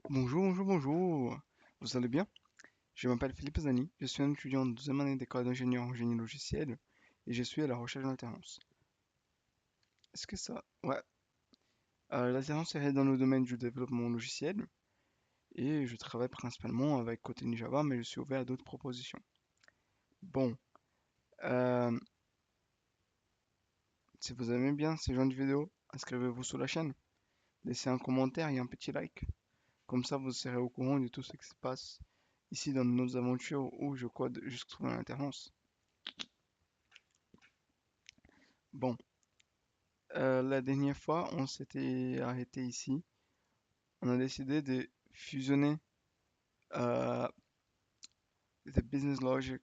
Bonjour, bonjour, bonjour. Vous allez bien? Je m'appelle Philippe Zani, je suis un étudiant de deuxième année d'école d'ingénieur en génie logiciel et je suis à la recherche d'alternance. Est-ce que ça... Ouais, l'alternance est dans le domaine du développement logiciel et je travaille principalement avec Kotlin Java, mais je suis ouvert à d'autres propositions. Bon, euh, si vous aimez bien ces genres de vidéos, inscrivez-vous sur la chaîne, laissez un commentaire et un petit like. Comme ça, vous serez au courant de tout ce qui se passe ici dans nos aventures où je code jusqu'à trouver l'alternance. Bon. La dernière fois, on s'était arrêté ici. On a décidé de fusionner euh, the business logic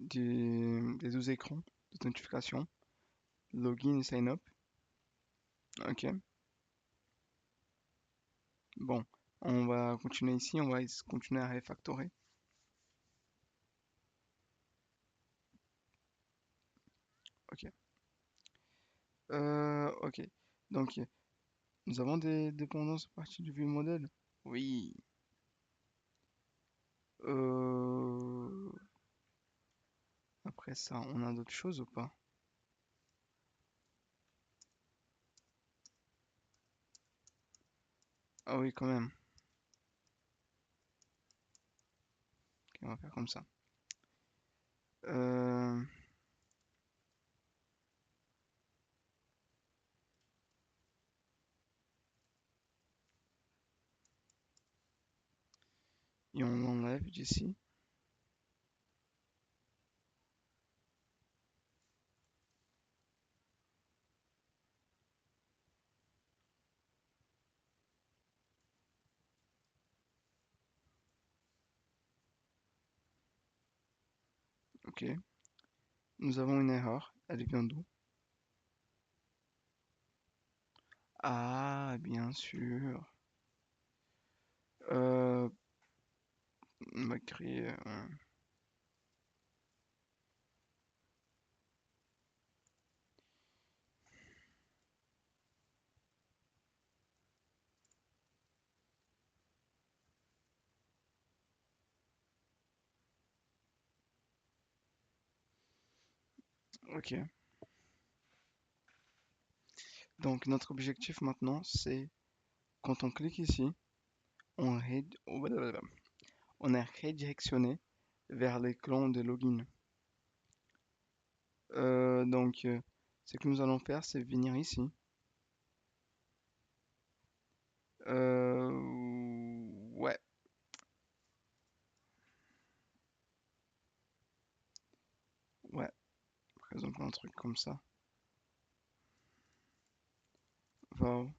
des 12 écrans d'authentification, login et sign up. Ok, bon, on va continuer ici, on va continuer à refactorer. Ok, ok. Donc, nous avons des dépendances à partir du view modèle. Oui. Euh, Après ça, on a d'autres choses ou pas? Ah oui, quand même. Ok, on va faire comme ça. Euh, et on enlève d'ici. Ok. Nous avons une erreur. Elle vient d'où? Ah, bien sûr. Euh, on va créer Ok. Donc notre objectif maintenant, c'est quand on clique ici, oh, blablabla. On est redirectionné vers l'écran de login. Ce que nous allons faire, c'est venir ici. Ouais, ouais. Par exemple, un truc comme ça. Wow,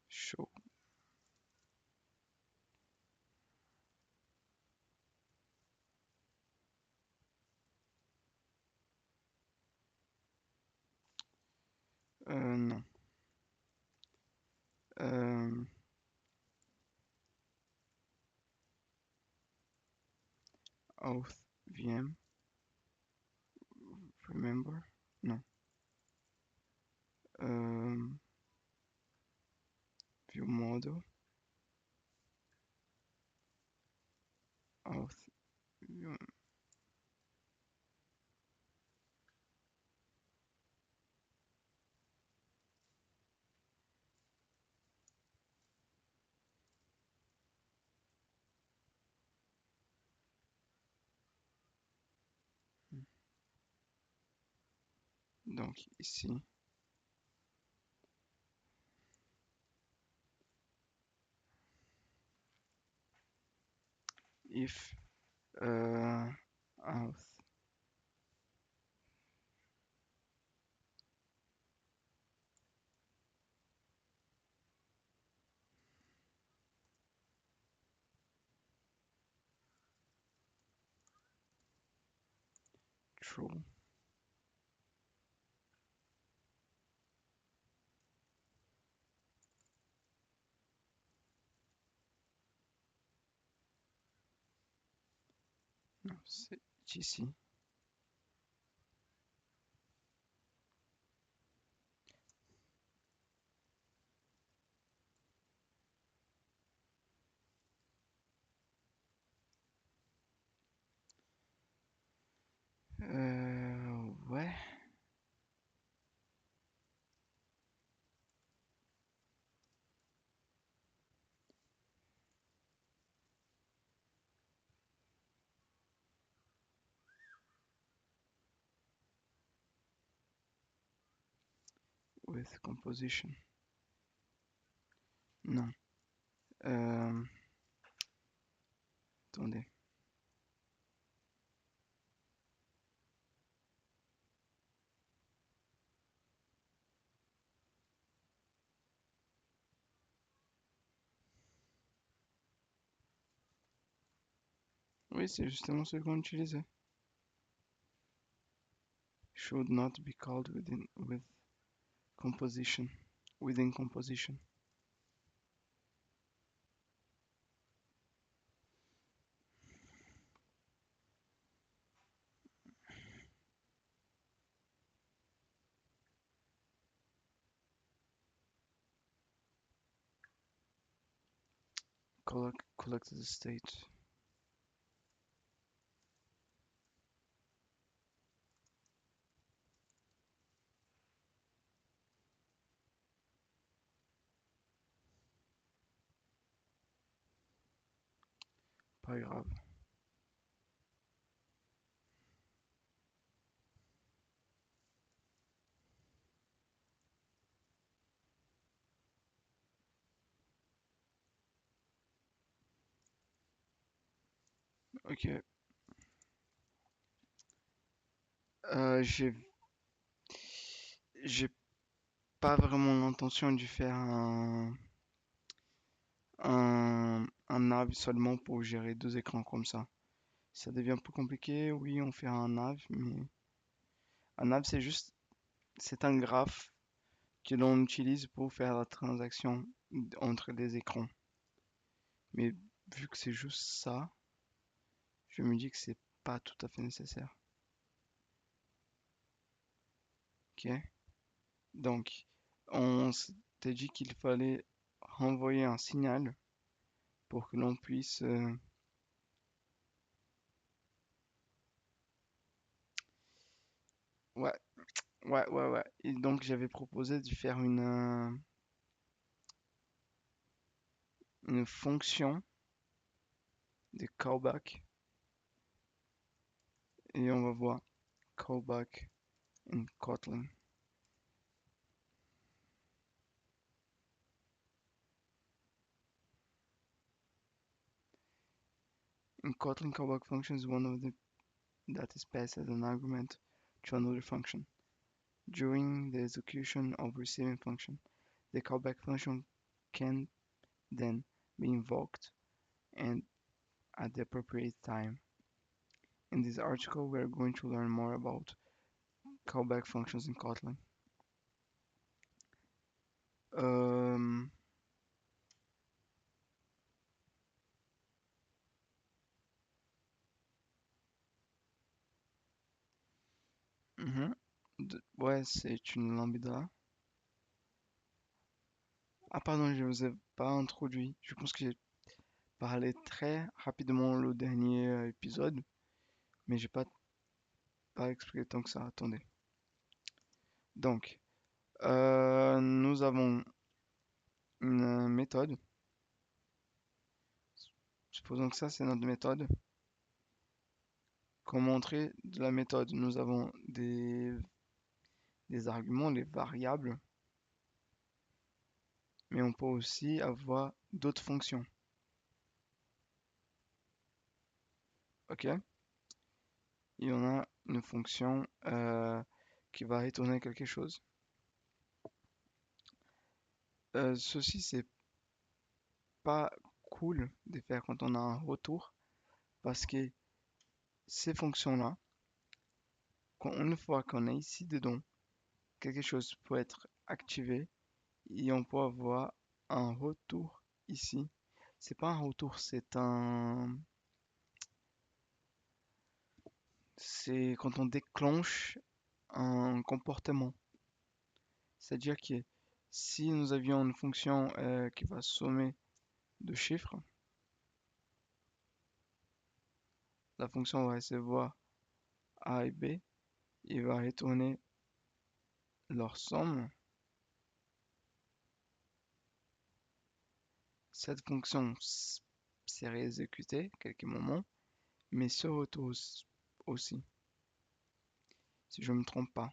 show. Non. Euh, Auth VM. Remember? Non. Euh, View model. Auth. Donc ici, if auth true. Non, c'est ici. with composition. Non. Euh, attendez. Oui, c'est justement ce qu'on utilisait. Should not be called with composition. Within composition. Collect the state. Pas grave. Ok. Euh, j'ai j'ai pas vraiment l'intention de faire un nav seulement pour gérer deux écrans comme ça. Ça devient un peu compliqué, oui, on fait un nav, mais un nav c'est un graphe que l'on utilise pour faire la transaction entre les écrans. Mais vu que c'est juste ça, je me dis que c'est pas tout à fait nécessaire. Ok? Donc, on s'était dit qu'il fallait renvoyer un signal pour que l'on puisse. Ouais, ouais. Et donc, j'avais proposé de faire une fonction de callback. Et on va voir callback in Kotlin. In Kotlin, callback function is one of the that is passed as an argument to another function. During the execution of receiving function, the callback function can then be invoked and at the appropriate time. In this article, we are going to learn more about callback functions in Kotlin. Euh, mhm. Ouais, c'est une lambda. Ah pardon, je ne vous ai pas introduit. Je pense que j'ai parlé très rapidement le dernier épisode, mais j'ai pas expliqué tant que ça. Attendez. Donc, nous avons une méthode. Supposons que ça, c'est notre méthode. Comme entrée de la méthode, nous avons des arguments, des variables, mais on peut aussi avoir d'autres fonctions. Ok? Il y en a une fonction qui va retourner quelque chose. Ceci, c'est pas cool de faire quand on a un retour parce que ces fonctions-là, une fois qu'on est ici dedans, quelque chose peut être activé et on peut avoir un retour ici. C'est pas un retour, c'est quand on déclenche un comportement. C'est-à-dire que si nous avions une fonction qui va sommer de chiffres, la fonction va recevoir A et B et va retourner leur somme. Cette fonction serait exécutée quelques moments, mais ce retour aussi, si je ne me trompe pas.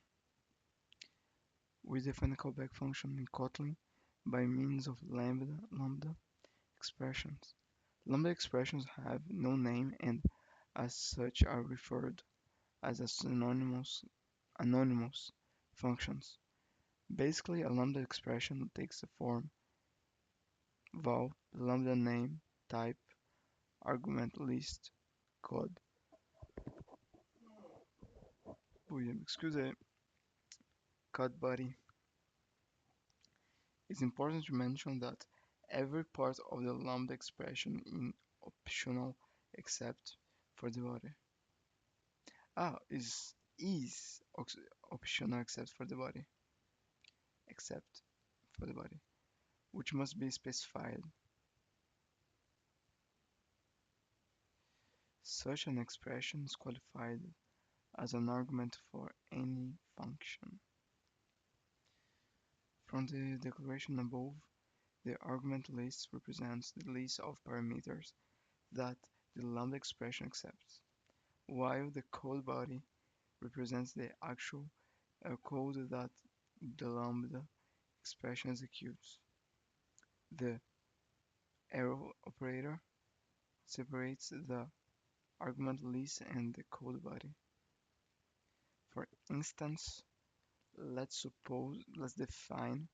We define a callback function in Kotlin by means of lambda expressions. Lambda expressions have no name and as such are referred as anonymous functions. Basically, a lambda expression takes the form val, lambda name, type, argument list, code. Veuillez m'excuser. Code body. It's important to mention that every part of the lambda expression is optional except for the body. Is optional except for the body, which must be specified. Such an expression is qualified as an argument for any function. From the declaration above, the argument list represents the list of parameters that the lambda expression accepts, while the code body represents the actual code that the lambda expression executes. The arrow operator separates the argument list and the code body. For instance, let's define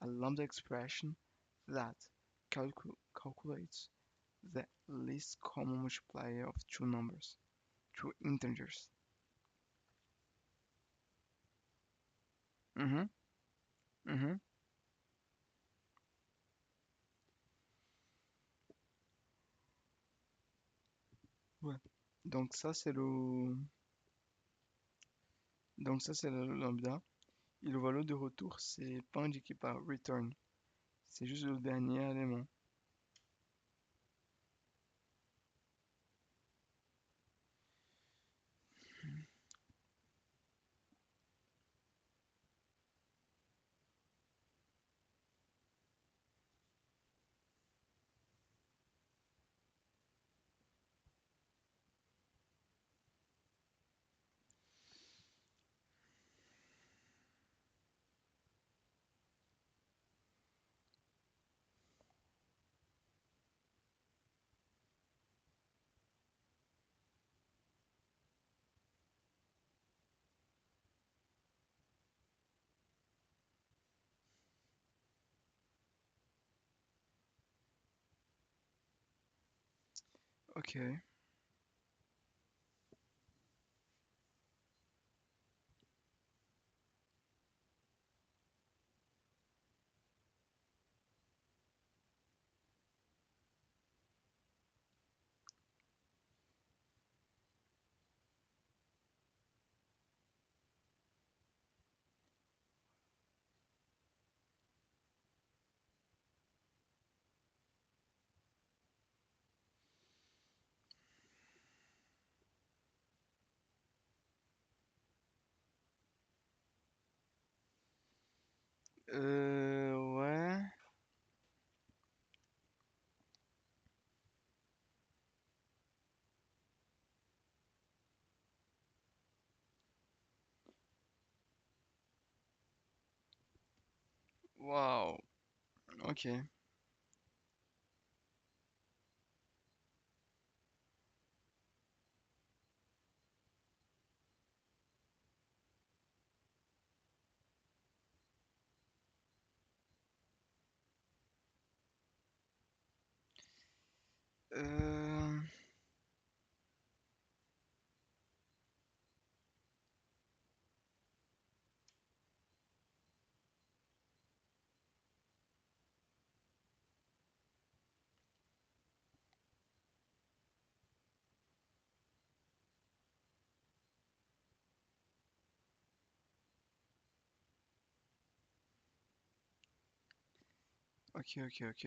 a lambda expression that calculates the least common multiplier of two integers. Mhm, mhm. Ouais. Donc ça c'est le donc ça c'est le lambda et le valeur de retour c'est pas indiqué par return. C'est juste le dernier élément. Ok. Ouais. Wow. Ok. Euh, ok, ok, ok.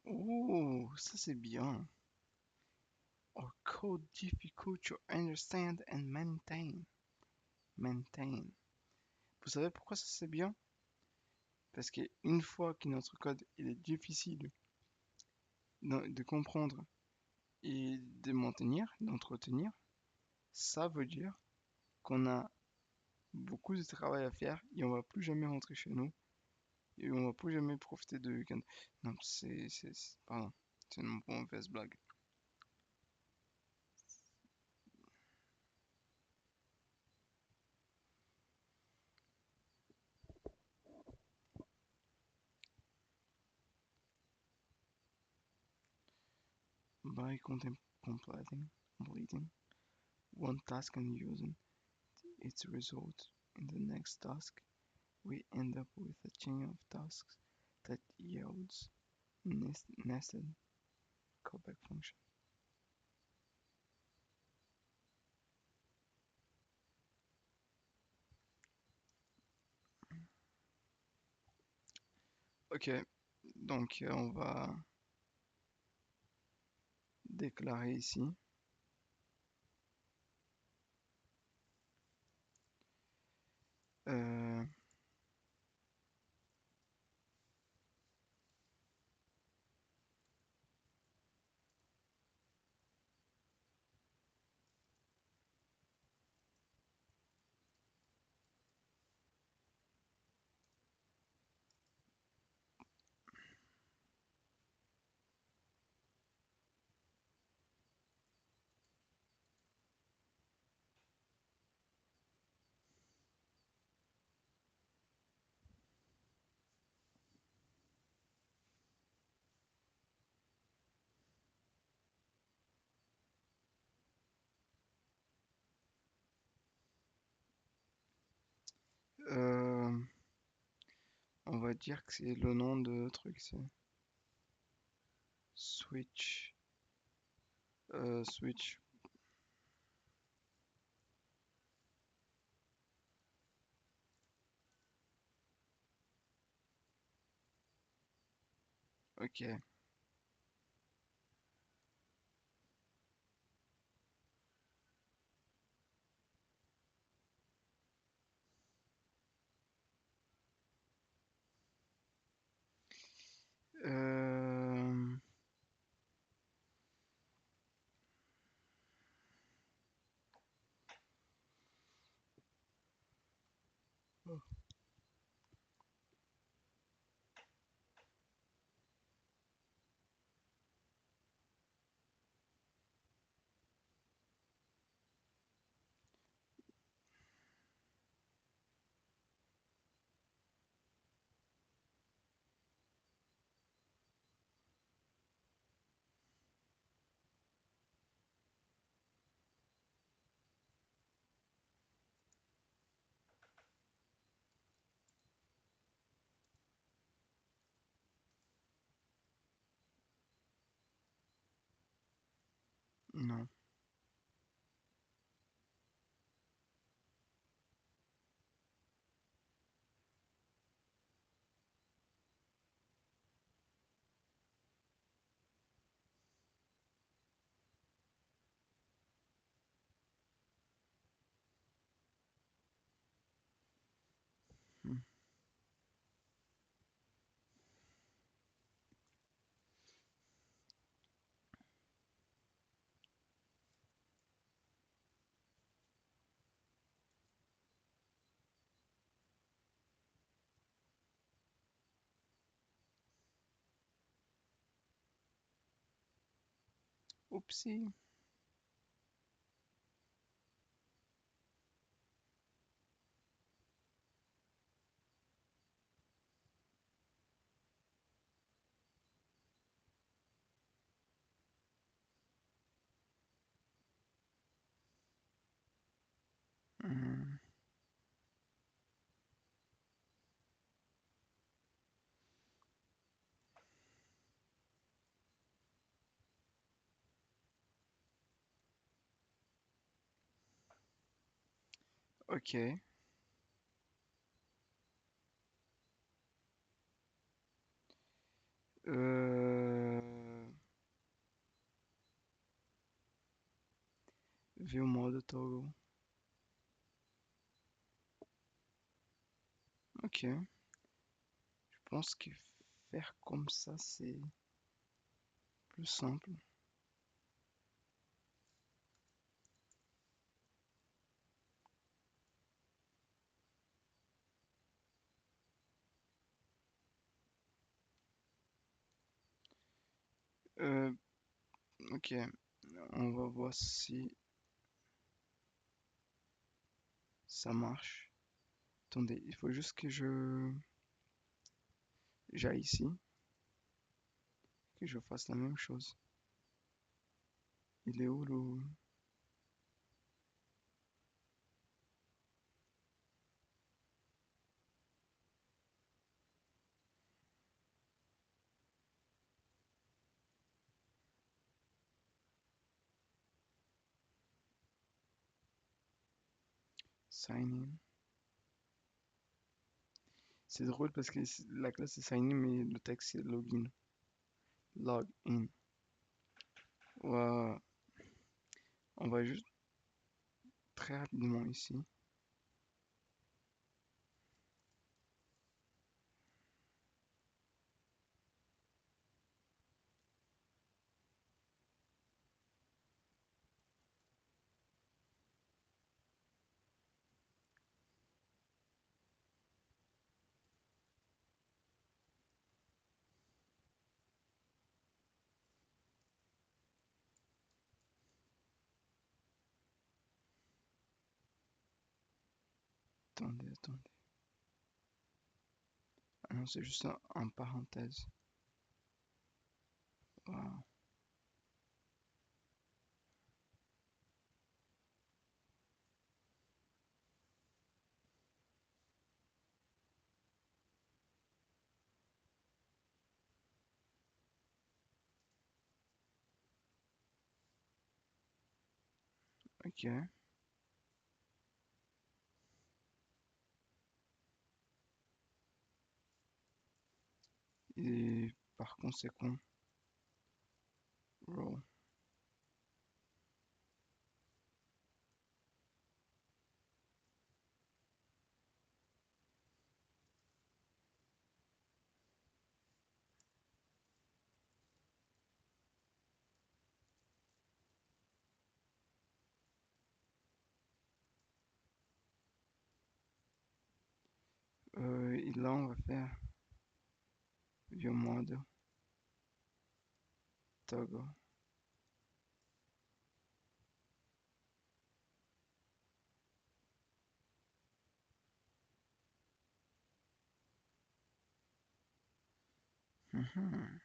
Oh, ça c'est bien. Or code difficult to understand and maintain. Maintain. Vous savez pourquoi ça c'est bien? Parce qu'une fois que notre code il est difficile de comprendre et de maintenir, d'entretenir, ça veut dire qu'on a beaucoup de travail à faire et on va plus jamais rentrer chez nous et on va plus jamais profiter de week-end. Non, pardon, c'est une mauvaise blague. By completing one task and using its result in the next task, we end up with a chain of tasks that yields nested callback function. Ok, donc on va déclarer ici. Euh, euh, on va dire que c'est le nom de truc, c'est switch. Switch. Ok. Euh, non. Hmm. Oupsie. Hmm. Ok. View mode toggle. Ok, je pense que faire comme ça, c'est plus simple. Euh, ok, on va voir si ça marche. Attendez, il faut juste que j'aille ici, que je fasse la même chose. Il est où le sign in? C'est drôle parce que la classe c'est sign in, mais le texte c'est login. Log in. Ouais, on va juste très rapidement ici. Attendez, attendez. Ah non, c'est juste un parenthèse. Wow. Ok. Et par conséquent, row. Et là, on va faire view mode toggle. Mhm.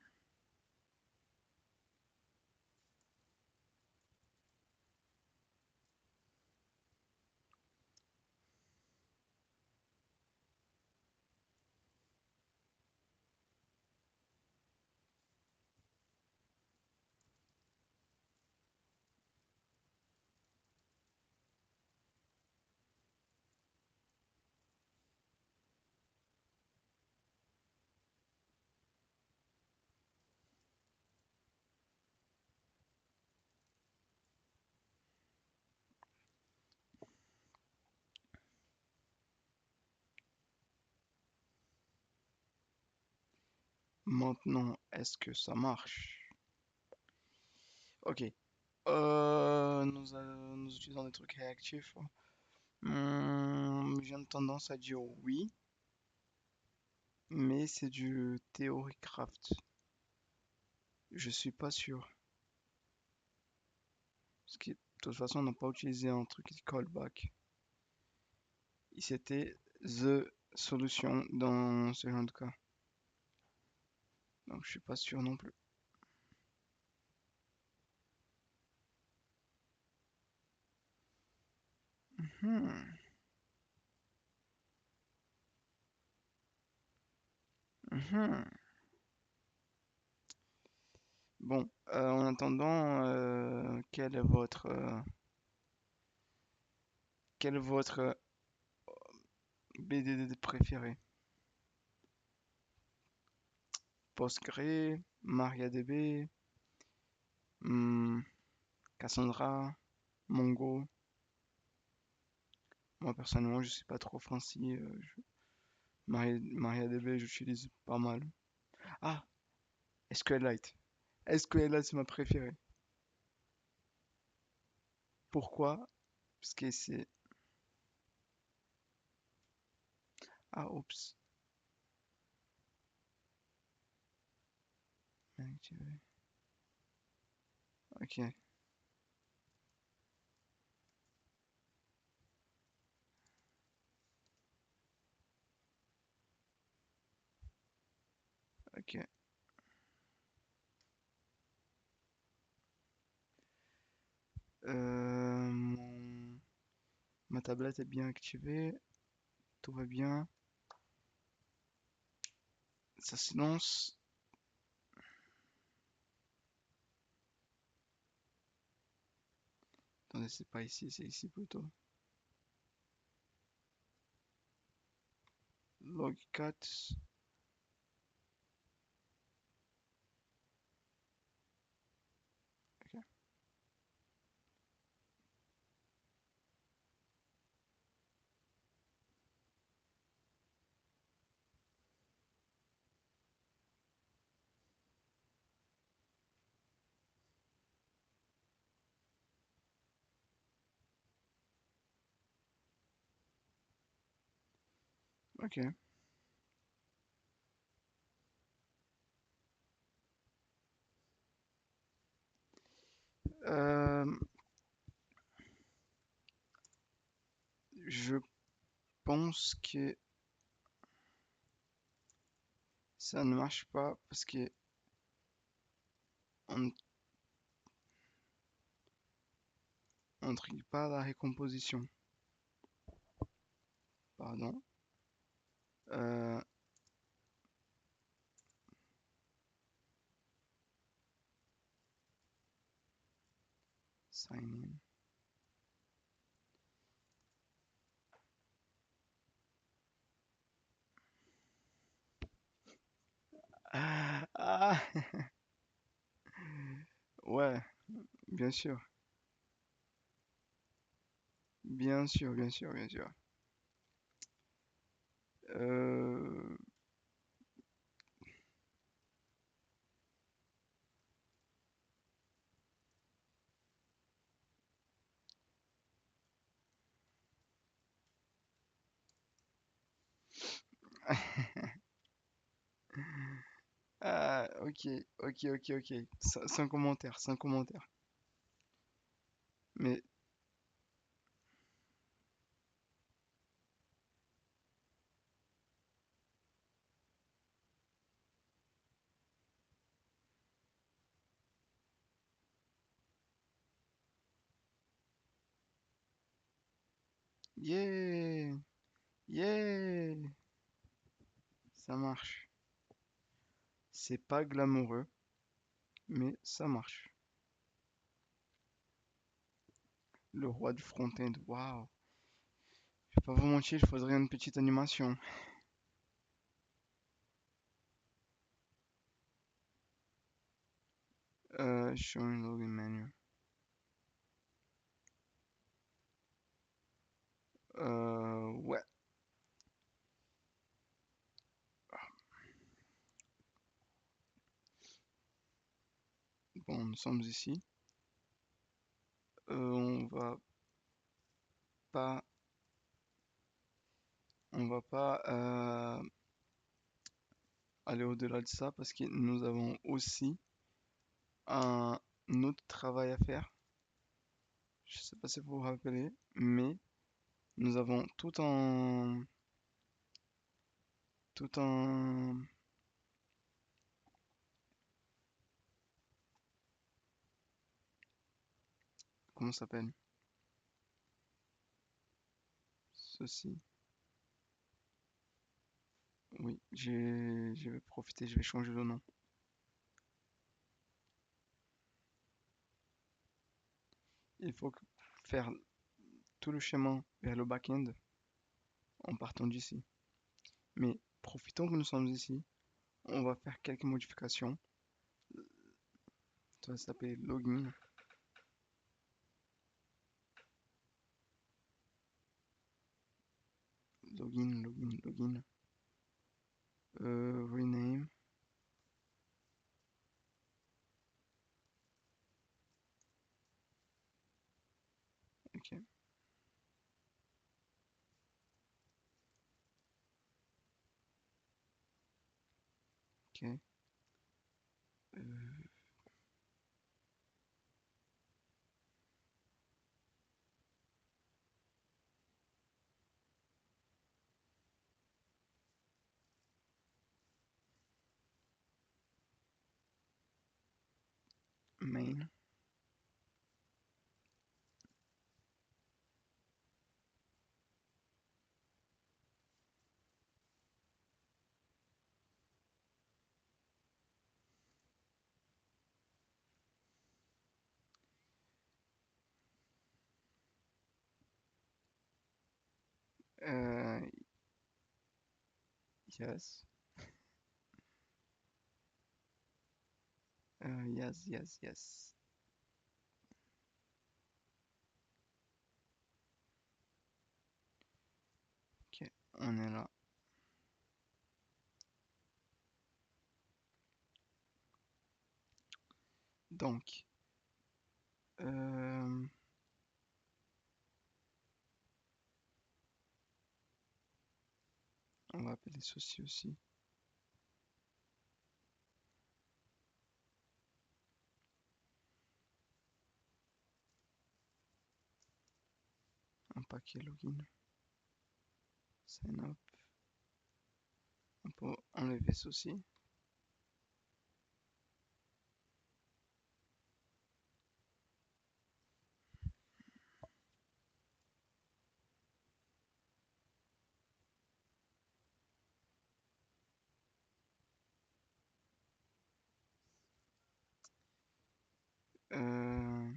Maintenant, est-ce que ça marche? Ok. Nous utilisons des trucs réactifs. J'ai une tendance à dire oui, mais c'est du Theorycraft. Je suis pas sûr. Parce que de toute façon, on n'a pas utilisé un truc qui dit callback. Et c'était the solution dans ce genre de cas. Donc je suis pas sûr non plus. Hmm, mhm. Bon, en attendant, quel est votre BDD préféré? Postgre, MariaDB, hmm, Cassandra. Mongo. Moi personnellement, je suis pas trop fancy. MariaDB, j'utilise pas mal. Ah, SQLite. SQLite, c'est ma préférée. Pourquoi? Parce que c'est... Ah, oups. Ok, ok. Ma tablette est bien activée. Tout va bien. Ça se lance. Attendez, c'est pas ici, c'est ici plutôt. Log 4. Ok, ok. Euh, je pense que ça ne marche pas parce que on ne trigue pas la récomposition. Pardon. Euh, sign in. Ah, ah, ouais, bien sûr, bien sûr, bien sûr, bien sûr. Euh, ah, ok, ok, ok, ok. Sans commentaire, sans commentaire. Mais, yeah, yeah, ça marche. C'est pas glamoureux, mais ça marche. Le roi du front-end, waouh. Je vais pas vous mentir, il faudrait une petite animation. Showing login menu. Ouais. Bon, nous sommes ici. On va pas, on va pas aller au-delà de ça parce que nous avons aussi un autre travail à faire. Je sais pas si vous vous rappelez, mais nous avons tout un, comment ça s'appelle? Ceci. Oui, je vais profiter, je vais changer le nom. Il faut faire tout le chemin vers le back-end en partant d'ici. Mais profitons que nous sommes ici. On va faire quelques modifications. Ça va s'appeler login. Login, login, login. Rename. Ok, ok. Euh, main. Euh, yes. Yes, yes, yes. Ok, on est là. Donc, euh, on va appeler ceci aussi un paquet login. Sign up. On peut enlever ceci. Euh,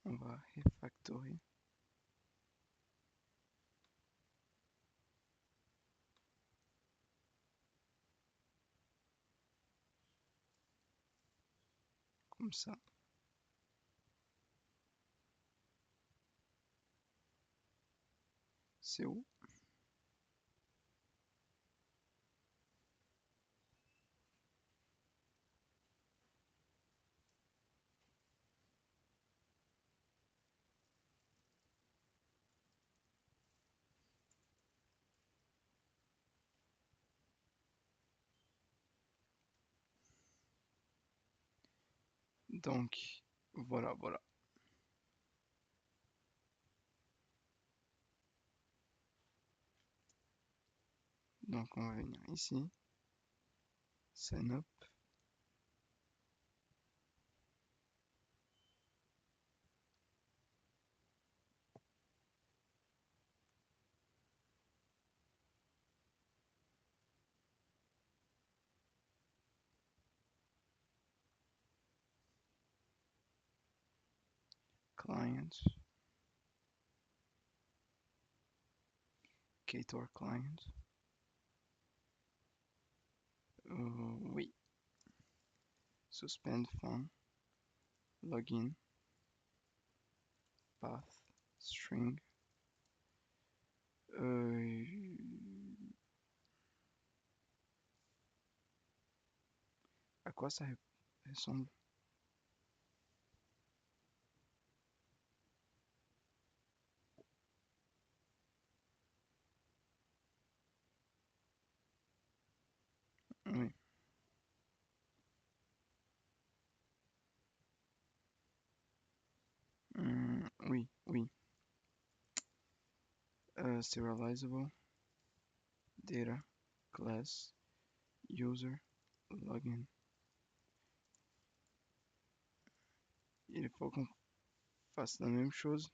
on va refactorer comme ça. C'est où? Donc, voilà, voilà. Donc, on va venir ici. Sign up. Client. Ktor client. Oui. Suspend phone. Login. Path. String. Euh, à quoi ça ressemble? Oui. Oui, oui. Serializable. Data. Class. User. Login. Il faut qu'on fasse la même chose,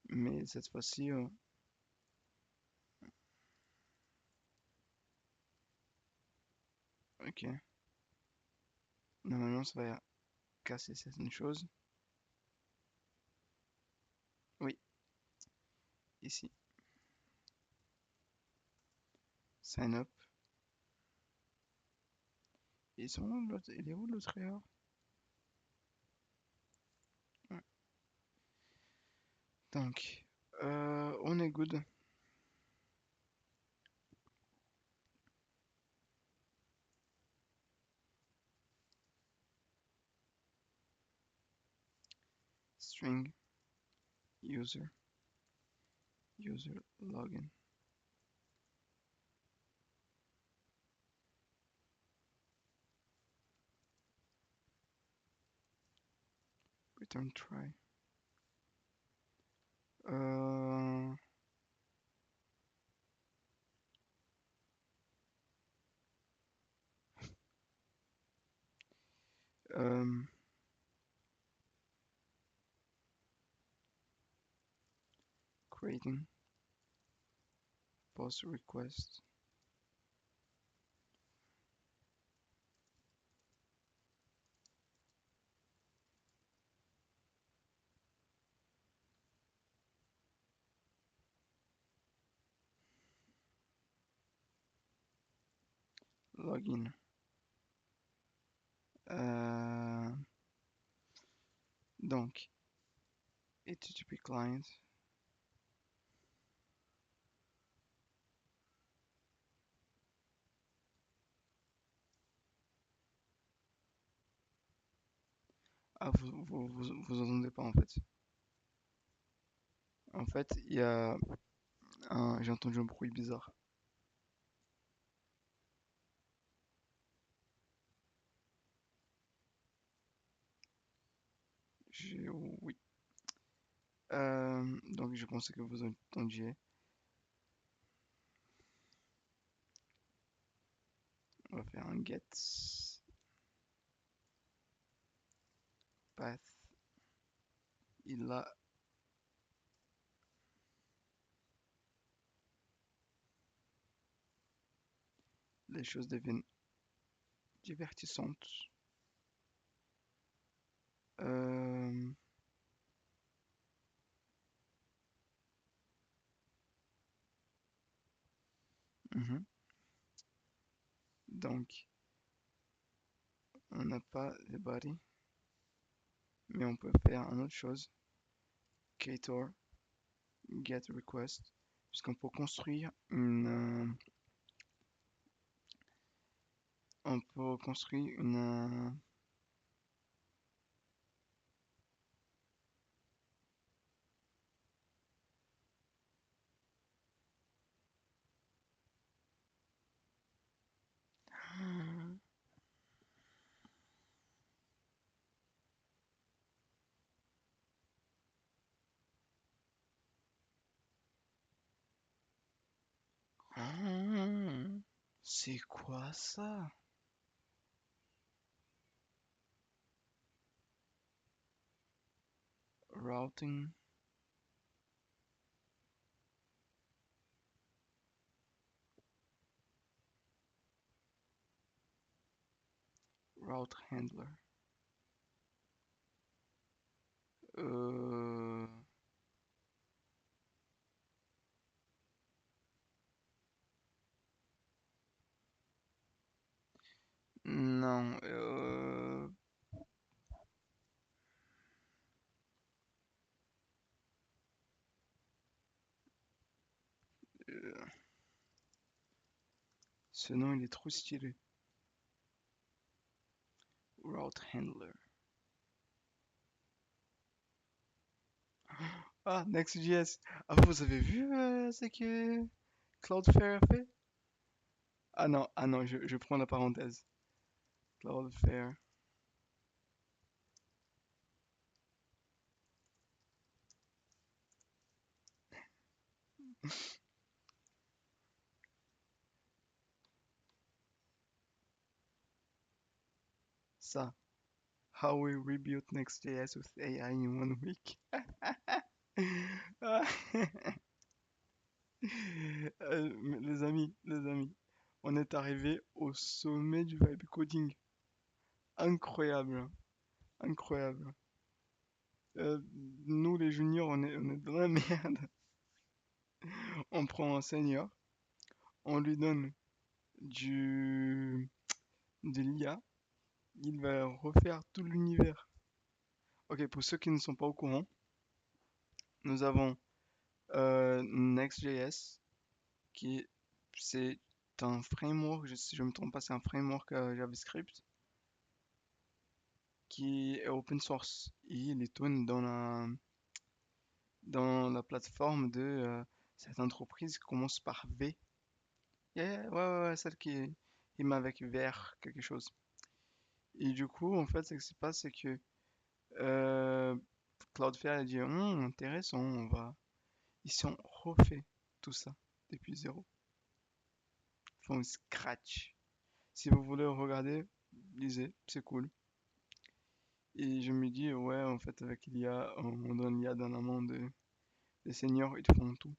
mais cette fois-ci, ok. Normalement, ça va casser certaines choses. Oui, ici. Sign up. Ils sont où l'autre? Il est où l'autre erreur? Ouais. Donc, on est good. String user login. Return try. Euh, euh, creating post request. Login. Euh, donc, HTTP client. Ah, vous entendez pas en fait. En fait, il y a j'ai entendu un bruit bizarre. Oui. Donc, je pensais que vous entendiez. On va faire un get path. Il a les choses deviennent divertissantes. Euh, mhm. Donc, on n'a pas de body, mais on peut faire une autre chose. Ktor get request, puisqu'on peut construire on peut construire c'est quoi ça? Routing. Route handler. Euh, non. Euh, Ce nom, il est trop stylé. Route handler. Ah, Next.js. Ah, vous avez vu ce que Cloudflare a fait? Ah non, je prends la parenthèse. Cloudflare. Ça. How we rebuilt Next.js with AI in 1 week. Ah, mais les amis, on est arrivé au sommet du vibe coding. Incroyable, hein, incroyable. Euh, Nous, les juniors, on est dans la merde. On prend un senior, on lui donne du, de l'IA, il va refaire tout l'univers. Ok, pour ceux qui ne sont pas au courant, nous avons Next.js, qui est- c'est un framework, si je ne me trompe pas, c'est un framework JavaScript qui est open source. Et il est tourne dans la plateforme de cette entreprise qui commence par V. Yeah, ouais, ouais, ouais, celle qui rime avec vert, quelque chose. Et du coup, en fait, ce qui se passe, c'est que euh, Cloudflare a dit, intéressant, ils sont refait tout ça depuis zéro. Ils font un scratch. Si vous voulez regarder, lisez, c'est cool. Et je me dis, ouais, en fait, avec l'IA, on donne l'IA dans la main des seniors, ils font tout.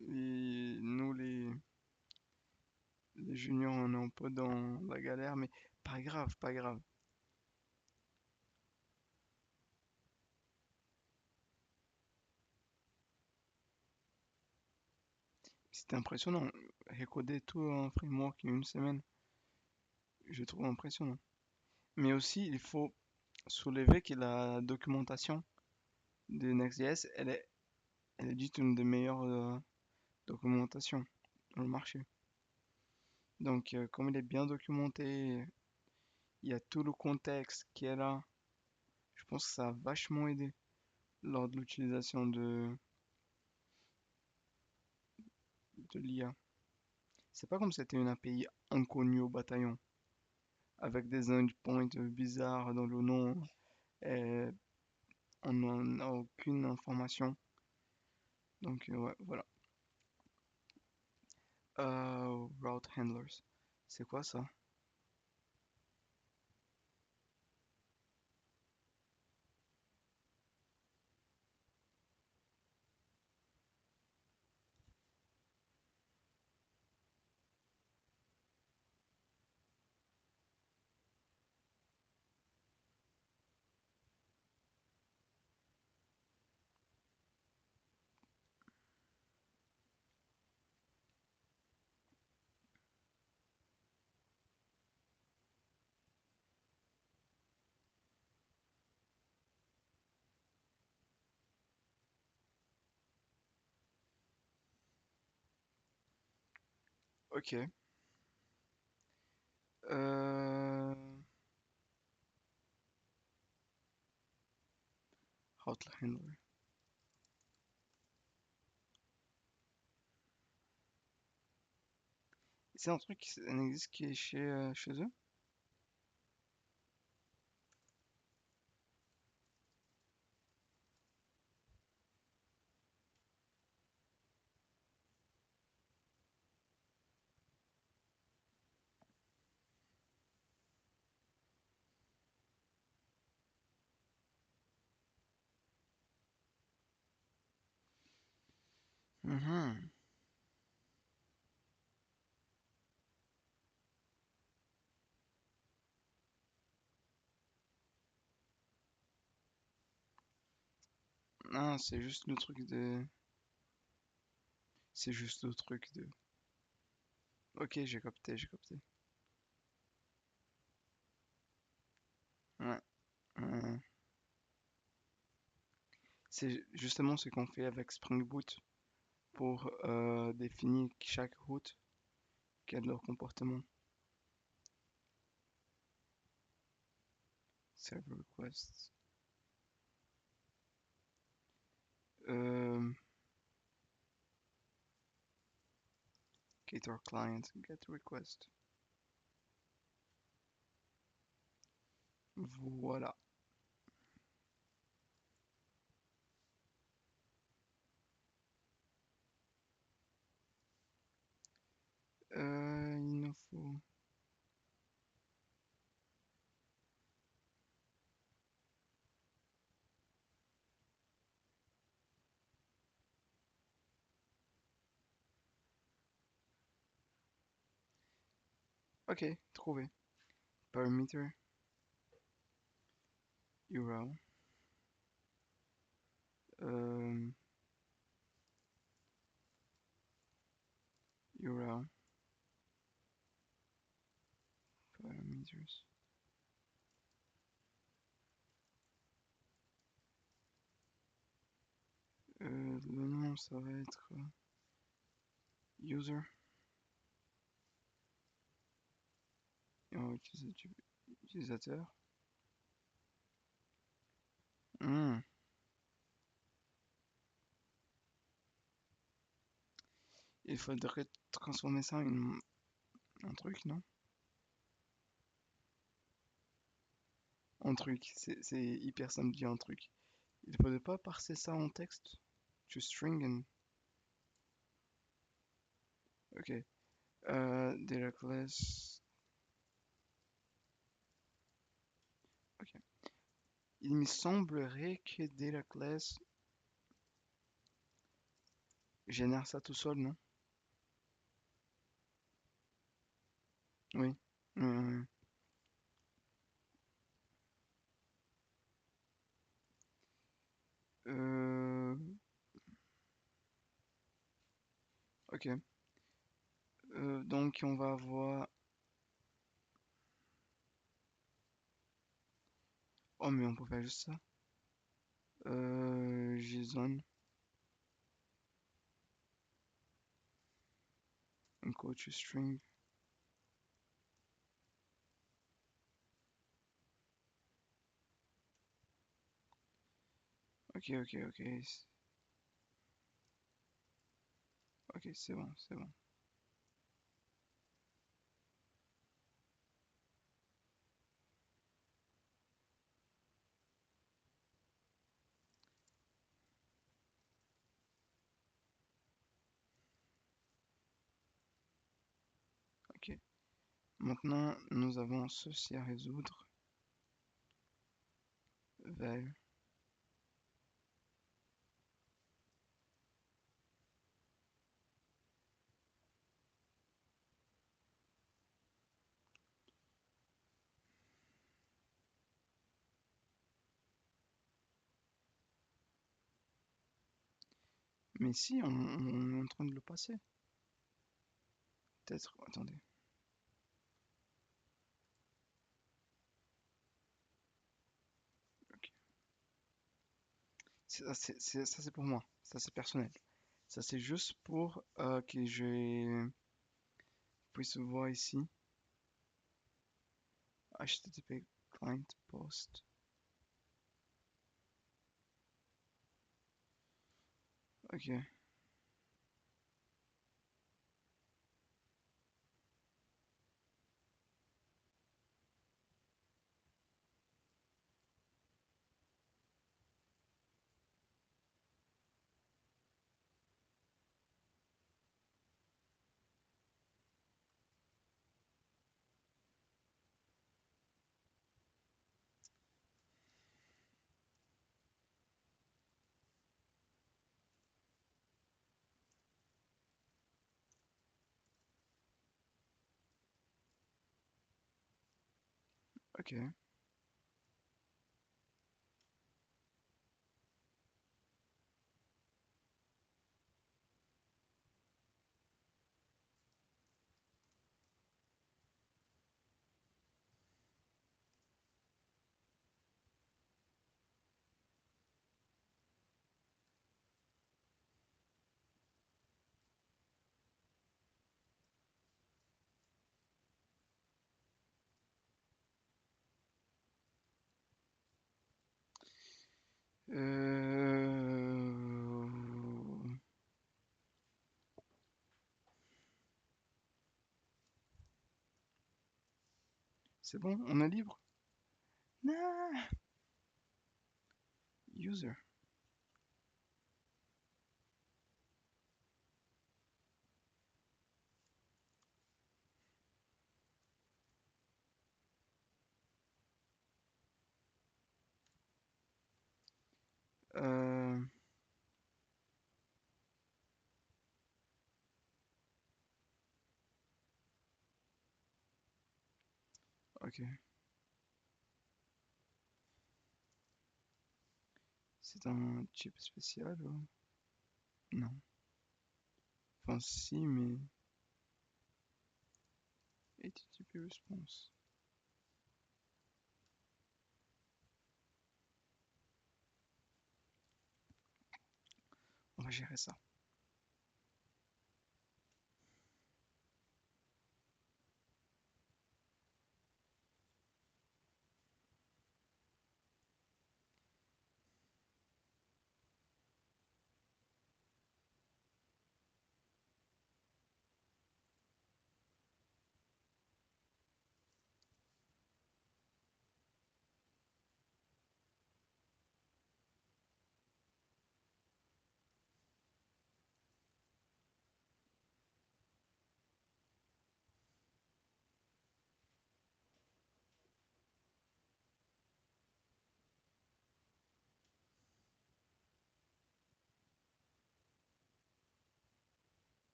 Et nous, les juniors, on est un peu dans la galère, mais pas grave, pas grave. C'était impressionnant. Recoder tout un framework en une semaine, je trouve impressionnant. Mais aussi, il faut soulever que la documentation de Next.js, elle est dite une des meilleures documentations dans le marché. Donc, comme il est bien documenté, il y a tout le contexte qui est là. Je pense que ça a vachement aidé lors de l'utilisation de l'IA. C'est pas comme si c'était une API inconnue au bataillon, avec des endpoints bizarres dans le nom, et on n'en a aucune information. Donc, ouais, voilà. Route handlers. C'est quoi ça? Ok. Euh... Route handler. C'est un truc qui existe qui est chez eux? Mhm. Ah, c'est juste le truc de... C'est juste le truc de... Ok, j'ai capté, j'ai capté. Ouais. euh, C'est justement ce qu'on fait avec Spring Boot pour définir chaque route, quel est leur comportement. Server requests. Euh, Gator client, get request. Voilà. Il nous faut... Ok, trouvé. Parameter, URL, euh, URL, users. Le nom, ça va être user. Et on va utiliser utilisateur. Hmm. Il faudrait transformer ça en un truc, non? En truc, c'est hyper simple de dire un truc. Il faudrait pas parser ça en texte? To string and... Ok. Data class... Ok. Il me semblerait que data class génère ça tout seul, non? Oui. Euh, euh, ok. Donc on va avoir... Oh mais on peut faire juste ça. JSON, encode to string. Ok, ok, ok. Ok, c'est bon, c'est bon. Ok. Maintenant, nous avons ceci à résoudre. Val. Mais si, on est en train de le passer. Peut-être. Attendez. Ok. Ça, c'est pour moi. Ça, c'est personnel. Ça, c'est juste pour que je puisse voir ici. HTTP client post. Ok. Ok. Euh... C'est bon, on est libre? Non. User. Euh... Ok. C'est un chip spécial ou... Non. Enfin, si, mais... HTTP response. va gérer ça.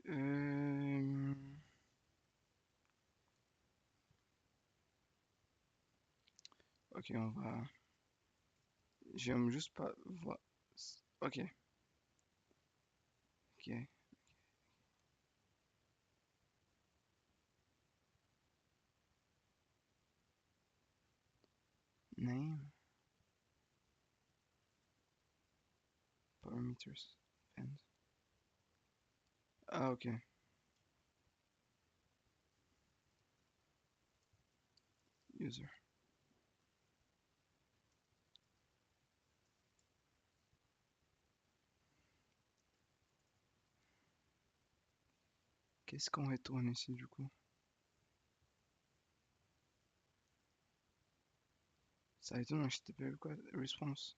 Euh, Ok, on va. J'aime juste pas voir. Ok, ok. Name, parameters, and. Ah, ok. User. Qu'est-ce qu'on retourne ici du coup? Ça retourne un HTTP quoi? Response.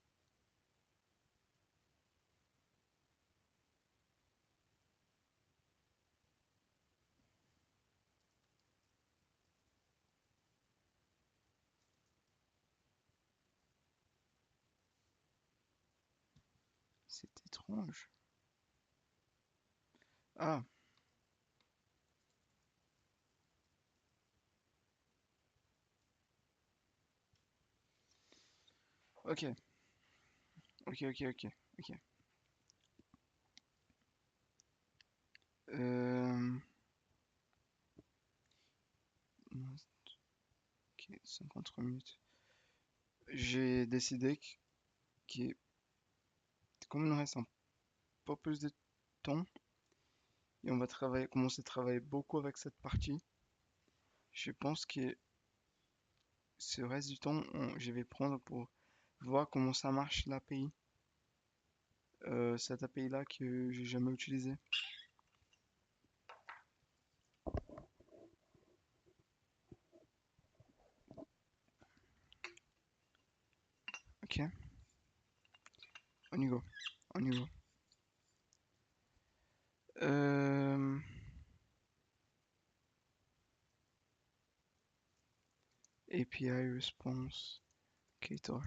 C'est étrange. Ah, ok. Ok, ok, ok. Ok. Euh... Ok, 53 minutes. J'ai décidé que, comme il nous reste un peu plus de temps, et on va commencer à travailler beaucoup avec cette partie, je pense que ce reste du temps, je vais prendre pour voir comment ça marche l'API. Cette API-là que j'ai jamais utilisée. Ok, on y go. On y go. Euh, API response Ktor.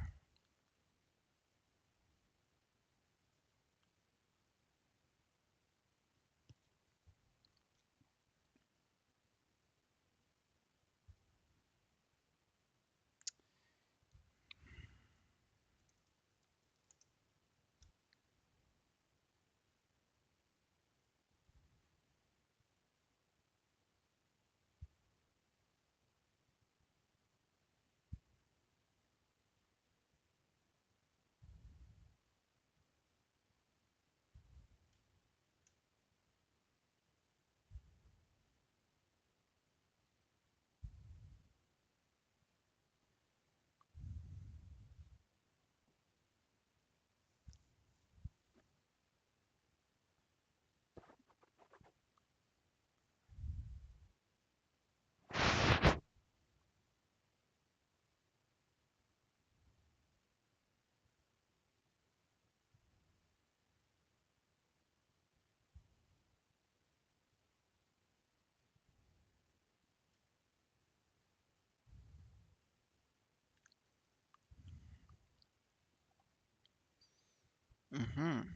Mhm.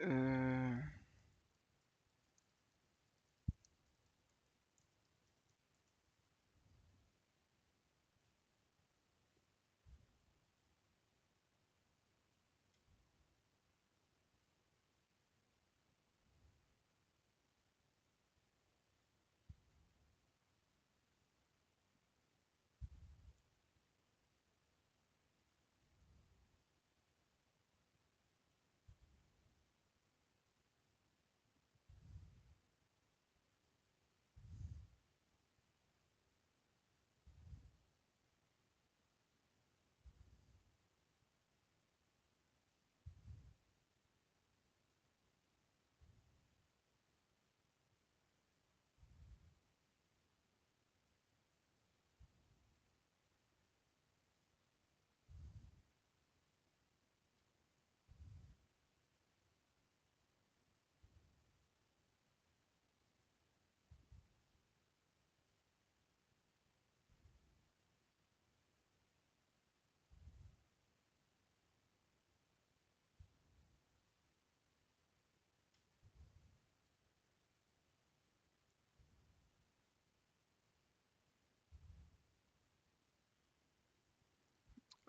Euh,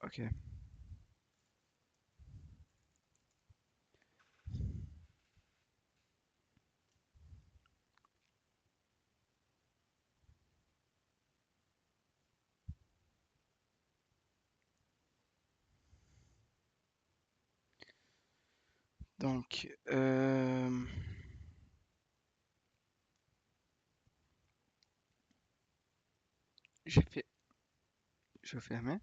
ok, donc, j'ai fait, je fermais?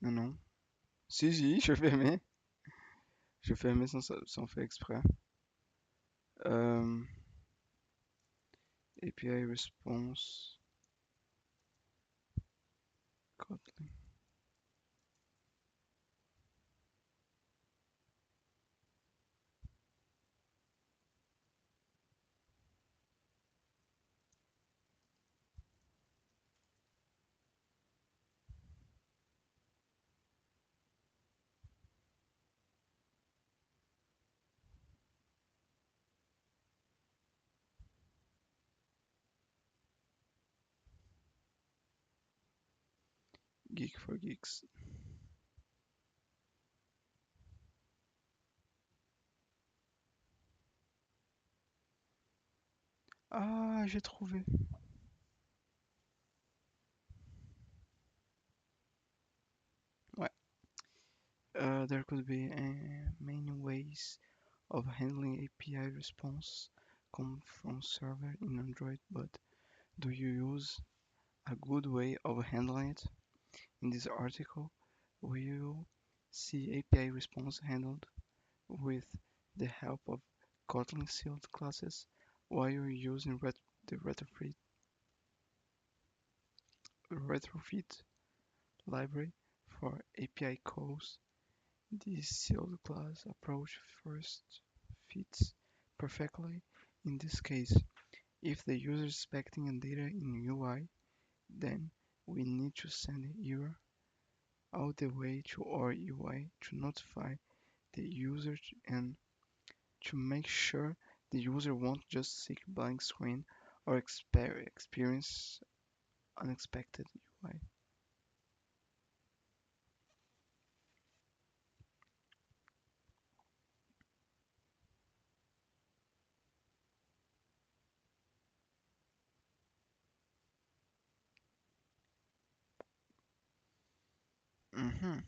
Non, non. Si, si, je fermais. Je fermais sans faire exprès. Euh, API response, Kotlin. Geek for Geeks. Ah, j'ai trouvé. Ouais. There could be many ways of handling API response come from server in Android, but do you use a good way of handling it? In this article, we will see API response handled with the help of Kotlin sealed classes while you're using the retrofit library for API calls. This sealed class approach first fits perfectly in this case. If the user is expecting a data in UI, then we need to send error all the way to our UI to notify the user and to make sure the user won't just see blank screen or experience unexpected UI. Mhm.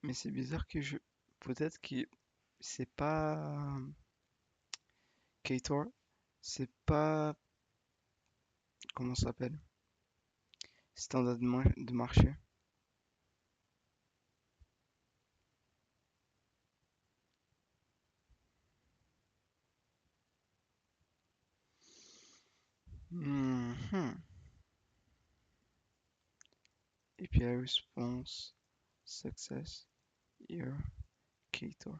Mais c'est bizarre que je... Peut-être que c'est pas Ktor, c'est pas... Comment ça s'appelle? Standard de marché. Mhm. API response success Cator.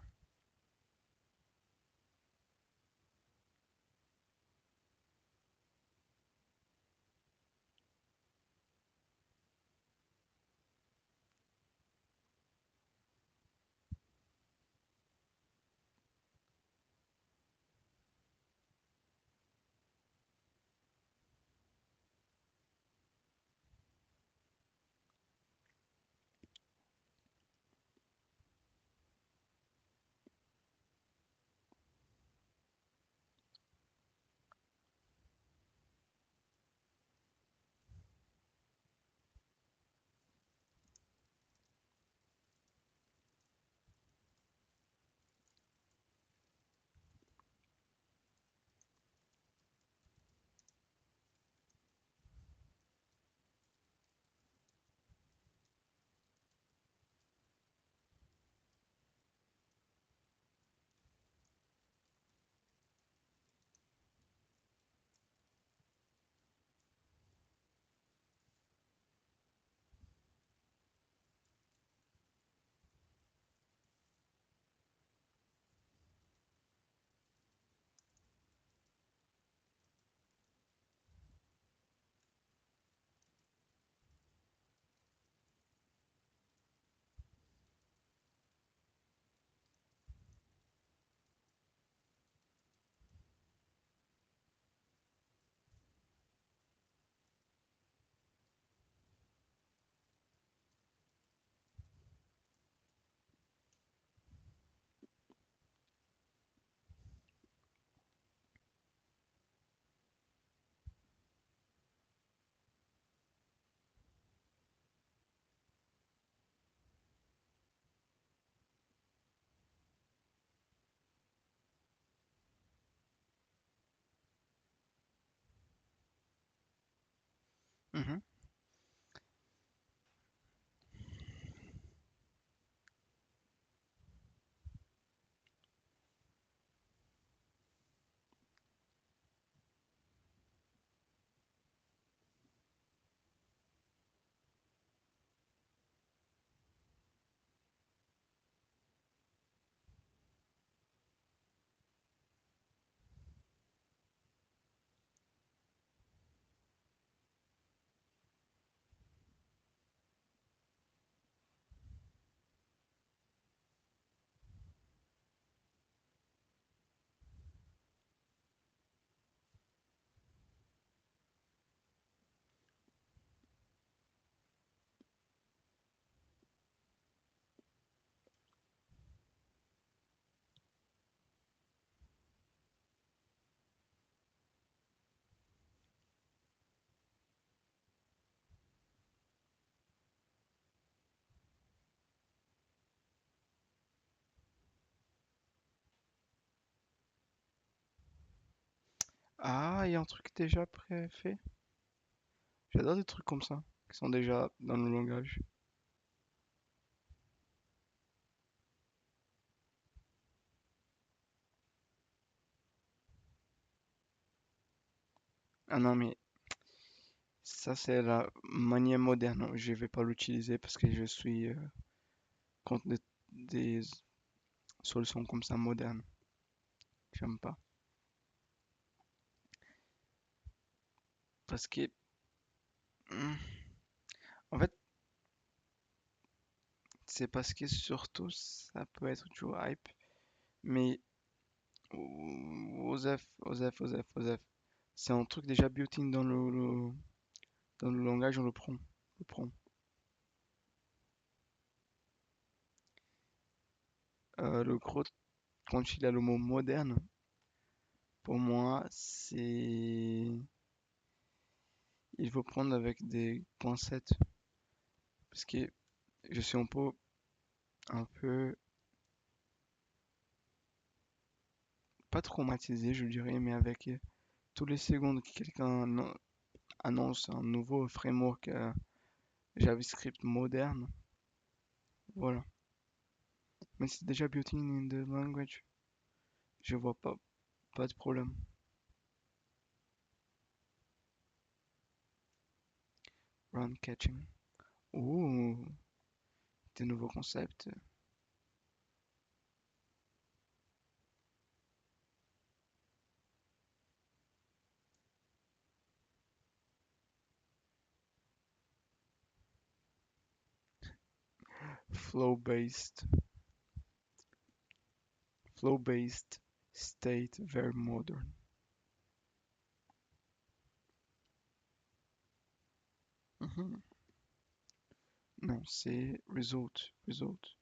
Mhm. Ah, il y a un truc déjà préfait. J'adore des trucs comme ça, qui sont déjà dans le langage. Ah non, mais ça, c'est la manière moderne. Je vais pas l'utiliser parce que je suis contre des solutions comme ça modernes. J'aime pas. Parce que, hmm, en fait, c'est parce que surtout, ça peut être du hype. Mais, Osef, c'est un truc déjà built-in dans dans le langage, on le prend. Le prend. Le gros, quand il a le mot moderne, pour moi, il faut prendre avec des pincettes. Parce que je suis un peu, pas traumatisé, je dirais, mais avec tous les secondes que quelqu'un annonce un nouveau framework JavaScript moderne, voilà. Mais c'est déjà built in the language, je vois pas de problème. Run catching. Ouh, des nouveaux concepts. Flow-based. Flow-based state, very modern. Mhm. Non, c'est result, result,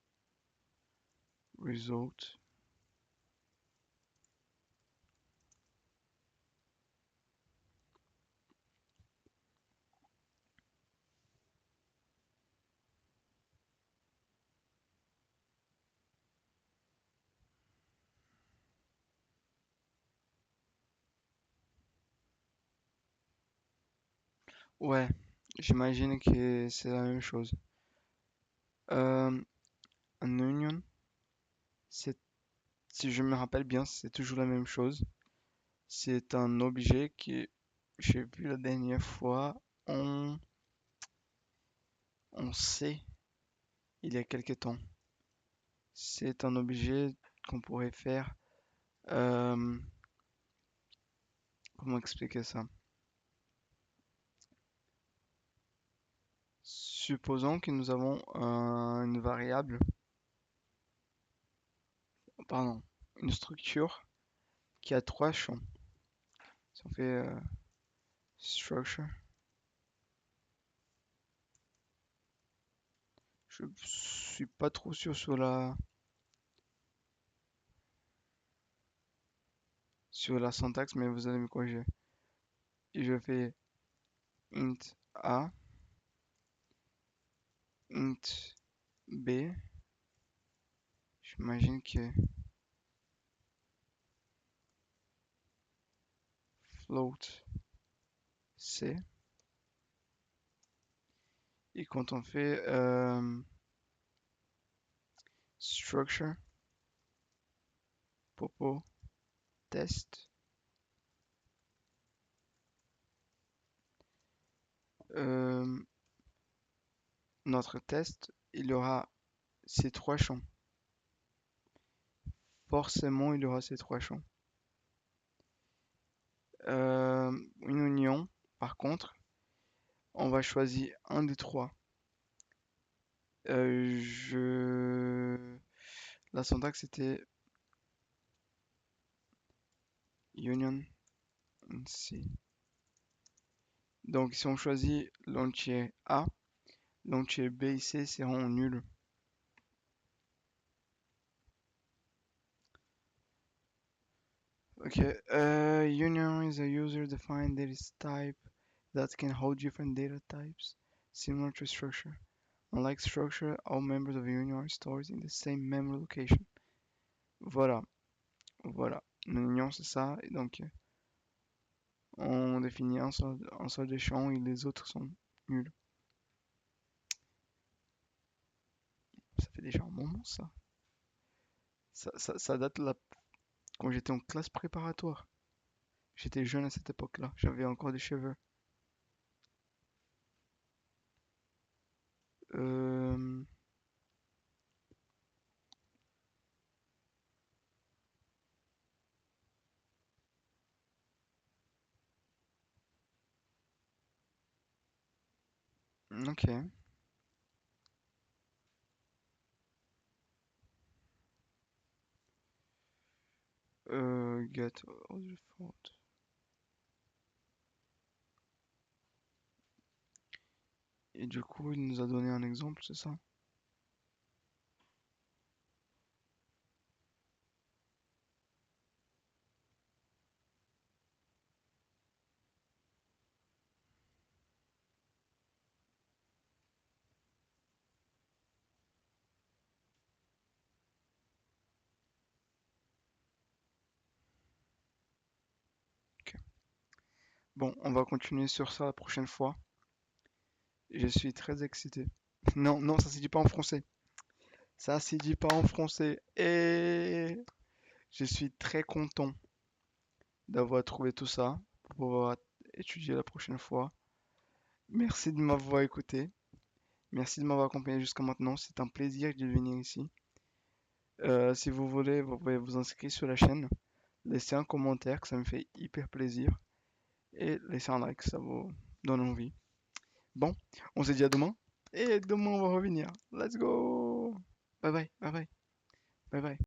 result. Ouais, j'imagine que c'est la même chose. Euh, un onion, c'est, si je me rappelle bien, c'est toujours la même chose. C'est un objet que j'ai vu la dernière fois en, en C, il y a quelque temps. C'est un objet qu'on pourrait faire. euh, comment expliquer ça? Supposons que nous avons une variable, pardon, une structure qui a trois champs. Si on fait structure, je suis pas trop sûr sur la syntaxe, mais vous allez me corriger. Et je fais int a, int b, j'imagine que float c. Et quand on fait structure, popo, test, euh, notre test, il aura ces trois champs. Forcément, il aura ces trois champs. Une union, par contre, on va choisir un des trois. Je... La syntaxe était union C. Donc si on choisit l'entier A, l'entier B et C seront nuls. Okay, union is a user-defined data type that can hold different data types, similar to structure. Unlike structure, all members of a union are stored in the same memory location. Voilà, voilà. Une union, c'est ça. Et donc, on définit un seul des champs et les autres sont nuls. Ça fait déjà un moment, ça. Ça date là quand j'étais en classe préparatoire. J'étais jeune à cette époque-là. J'avais encore des cheveux. Euh, ok. Get other fault. Et du coup, il nous a donné un exemple, c'est ça? Ok. Bon, on va continuer sur ça la prochaine fois. Je suis très excité. Non, non, ça se dit pas en français. Ça se dit pas en français. Et je suis très content d'avoir trouvé tout ça pour pouvoir étudier la prochaine fois. Merci de m'avoir écouté. Merci de m'avoir accompagné jusqu'à maintenant. C'est un plaisir de venir ici. Si vous voulez, vous pouvez vous inscrire sur la chaîne, laisser un commentaire, que ça me fait hyper plaisir, et laisser un like, ça vous donne envie. Bon, on se dit à demain, et demain on va revenir. Let's go! Bye bye, bye bye, bye bye.